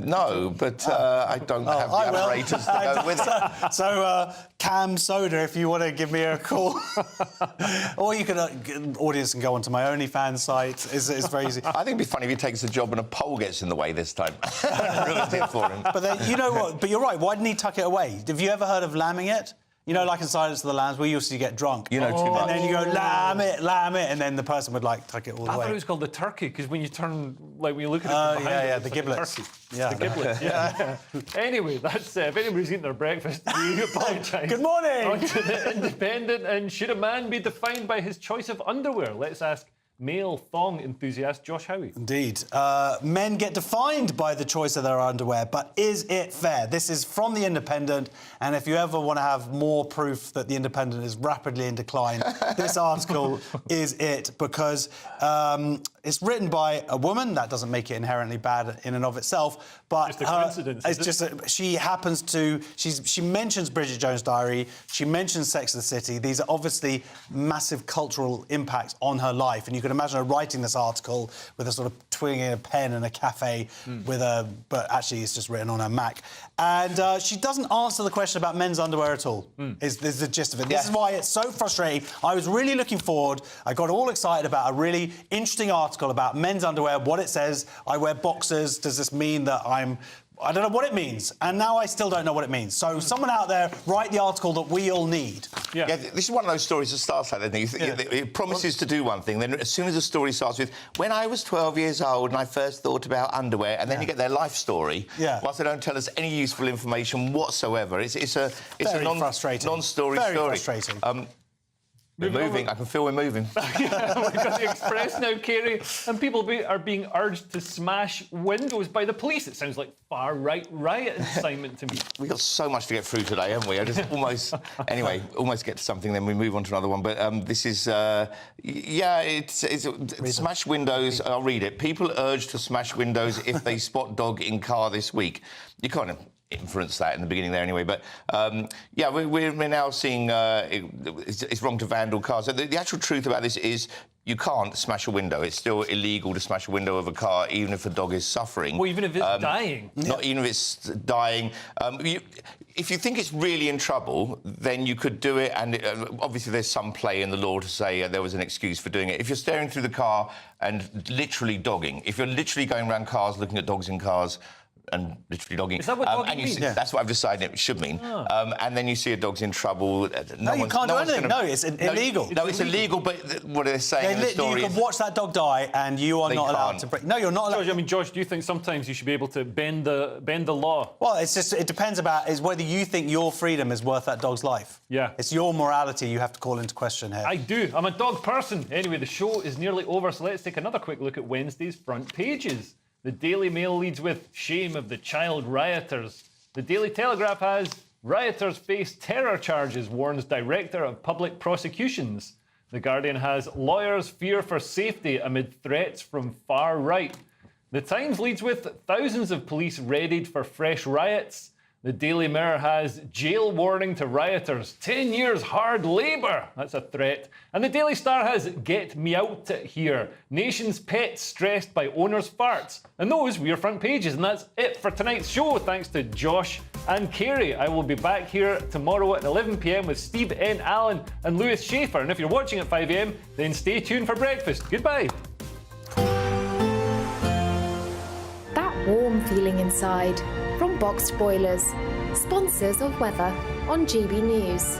No, but I don't have the apparatus to go with it. So, Cam Soda, if you want to give me a call. Or you can, audience can go onto my OnlyFans site. It's very easy. I think it'd be funny if he takes the job and a pole gets in the way this time. Ruins it for him. But then, you know what? But you're right. Why didn't he tuck it away? Have you ever heard of lambing it? You know, like in Silence of the Lambs, we used to get drunk. You know too much. And then you go, lamb it, and then the person would, like, tuck it all the I way. thought it was called the turkey, because when you turn, like, when you look at it from behind the like giblets. turkey. Yeah. The giblets, yeah. Anyway, that's if anybody's eating their breakfast, we apologise. Good morning! On to the Independent, and should a man be defined by his choice of underwear? Let's ask male thong enthusiast Josh Howie. Indeed. Men get defined by the choice of their underwear, but is it fair? This is from The Independent, and if you ever want to have more proof that The Independent is rapidly in decline, this article is it, because it's written by a woman. That doesn't make it inherently bad in and of itself, but just a coincidence. It's just she happens to. She mentions Bridget Jones' Diary. She mentions Sex and the City. These are obviously massive cultural impacts on her life, and you can imagine her writing this article with a sort of twinging a pen in a cafe but actually it's just written on her Mac. And she doesn't answer the question about men's underwear at all, is the gist of it. This is why it's so frustrating. I was really looking forward. I got all excited about a really interesting article about men's underwear, what it says. I wear boxers. Does this mean that I don't know what it means, and now I still don't know what it means. So someone out there, write the article that we all need. Yeah, this is one of those stories that starts like that. It promises to do one thing, then as soon as the story starts with, when I was 12 years old and I first thought about underwear, and then you get their life story, whilst they don't tell us any useful information whatsoever. It's a non-story story. Very frustrating. We're moving. I can feel we're moving. We've got the Express now, Kerry, and people are being urged to smash windows by the police. It sounds like far-right riot incitement to me. We've got so much to get through today, haven't we? I just almost get to something, then we move on to another one. But this is, it's smash windows. I'll read it. People urged to smash windows if they spot dog in car this week. You kind of inference that in the beginning there anyway, but we're now seeing it's wrong to vandal cars. So the actual truth about this is you can't smash a window. It's still illegal to smash a window of a car, even if a dog is suffering. Well, even if it's dying. Not even if it's dying. If you think it's really in trouble, then you could do it, and obviously there's some play in the law to say there was an excuse for doing it. If you're staring through the car and literally dogging, if you're literally going around cars, looking at dogs in cars, and literally dogging. Is that what dogging means? That's what I've decided it should mean. And then you see a dog's in trouble. No, you can't do anything. No, it's illegal. No, it's illegal, but what they're saying in the story you can watch that dog die and you are not allowed to break. No, you're not allowed. Josh, do you think sometimes you should be able to bend the law? Well, it depends is whether you think your freedom is worth that dog's life. Yeah. It's your morality you have to call into question here. I do. I'm a dog person. Anyway, the show is nearly over, so let's take another quick look at Wednesday's front pages. The Daily Mail leads with shame of the child rioters. The Daily Telegraph has rioters face terror charges, warns Director of Public Prosecutions. The Guardian has lawyers fear for safety amid threats from far right. The Times leads with thousands of police readied for fresh riots. The Daily Mirror has jail warning to rioters, 10 years hard labour. That's a threat. And the Daily Star has get me out here. Nation's pets stressed by owners' farts. And those were your front pages. And that's it for tonight's show. Thanks to Josh and Kerry. I will be back here tomorrow at 11 p.m. with Steve N. Allen and Lewis Schaefer. And if you're watching at 5 a.m, then stay tuned for breakfast. Goodbye. That warm feeling inside. From Boxed Boilers, sponsors of weather on GB News.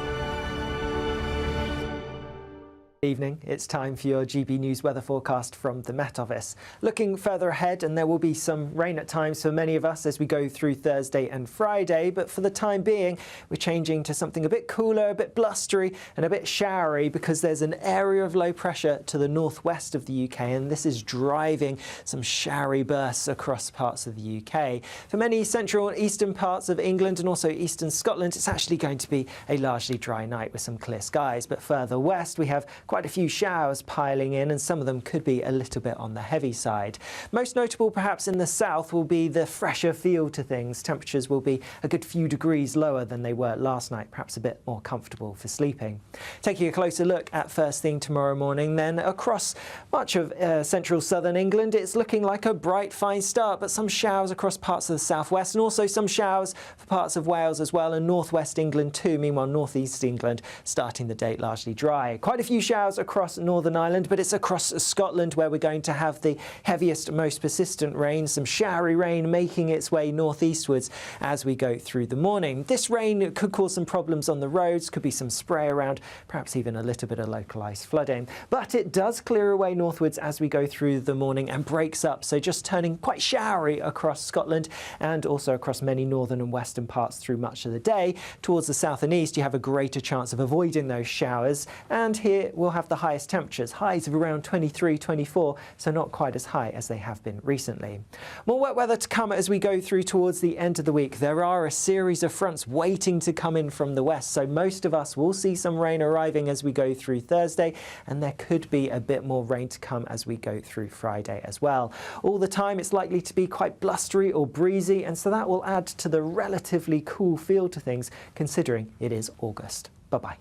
Evening, it's time for your GB News weather forecast from the Met Office. Looking further ahead, and there will be some rain at times for many of us as we go through Thursday and Friday, but for the time being, we're changing to something a bit cooler, a bit blustery and a bit showery because there's an area of low pressure to the northwest of the UK, and this is driving some showery bursts across parts of the UK. For many central and eastern parts of England and also eastern Scotland, it's actually going to be a largely dry night with some clear skies, but further west we have quite a few showers piling in, and some of them could be a little bit on the heavy side. Most notable perhaps in the south will be the fresher feel to things. Temperatures will be a good few degrees lower than they were last night, perhaps a bit more comfortable for sleeping. Taking a closer look at first thing tomorrow morning, then across much of central southern England, it's looking like a bright, fine start, but some showers across parts of the southwest and also some showers for parts of Wales as well, and northwest England too. Meanwhile, northeast England starting the day largely dry. Quite a few showers showers across Northern Ireland, but it's across Scotland where we're going to have the heaviest, most persistent rain. Some showery rain making its way northeastwards as we go through the morning. This rain could cause some problems on the roads, could be some spray around, perhaps even a little bit of localised flooding. But it does clear away northwards as we go through the morning and breaks up, so just turning quite showery across Scotland and also across many northern and western parts through much of the day. Towards the south and east, you have a greater chance of avoiding those showers, and here we'll have the highest temperatures, highs of around 23, 24, so not quite as high as they have been recently. More wet weather to come as we go through towards the end of the week. There are a series of fronts waiting to come in from the west, so most of us will see some rain arriving as we go through Thursday, and there could be a bit more rain to come as we go through Friday as well. All the time it's likely to be quite blustery or breezy, and so that will add to the relatively cool feel to things considering it is August. Bye-bye.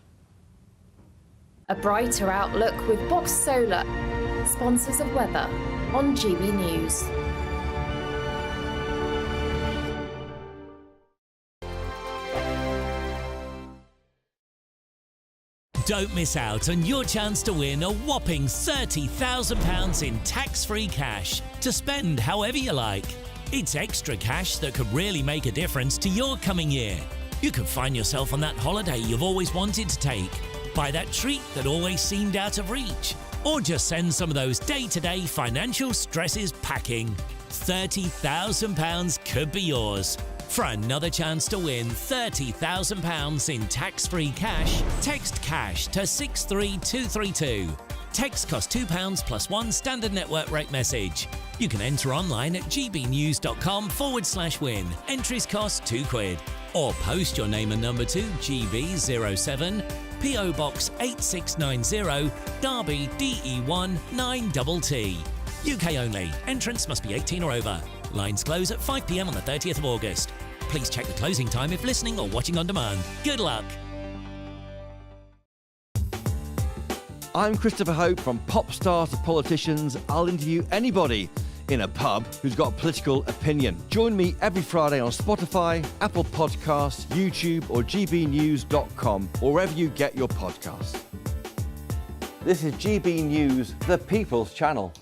A brighter outlook with Box Solar, sponsors of weather on GB News. Don't miss out on your chance to win a whopping £30,000 in tax-free cash to spend however you like. It's extra cash that could really make a difference to your coming year. You could find yourself on that holiday you've always wanted to take, buy that treat that always seemed out of reach, or just send some of those day-to-day financial stresses packing. £30,000 could be yours. For another chance to win £30,000 in tax-free cash, text CASH to 63232. Text costs £2 plus one standard network rate message. You can enter online at gbnews.com/win. Entries cost £2. Or post your name and number to GB07, PO Box 8690, Derby DE1 9TT. UK only. Entrance must be 18 or over. Lines close at 5 p.m. on the 30th of August. Please check the closing time if listening or watching on demand. Good luck. I'm Christopher Hope. From pop stars to politicians, I'll interview anybody in a pub who's got a political opinion. Join me every Friday on Spotify, Apple Podcasts, YouTube or gbnews.com, or wherever you get your podcasts. This is GB News, the People's Channel.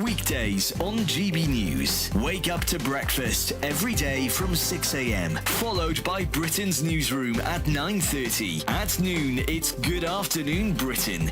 Weekdays on GB News. Wake up to breakfast every day from 6 a.m. Followed by Britain's newsroom at 9:30. At noon, it's Good Afternoon Britain.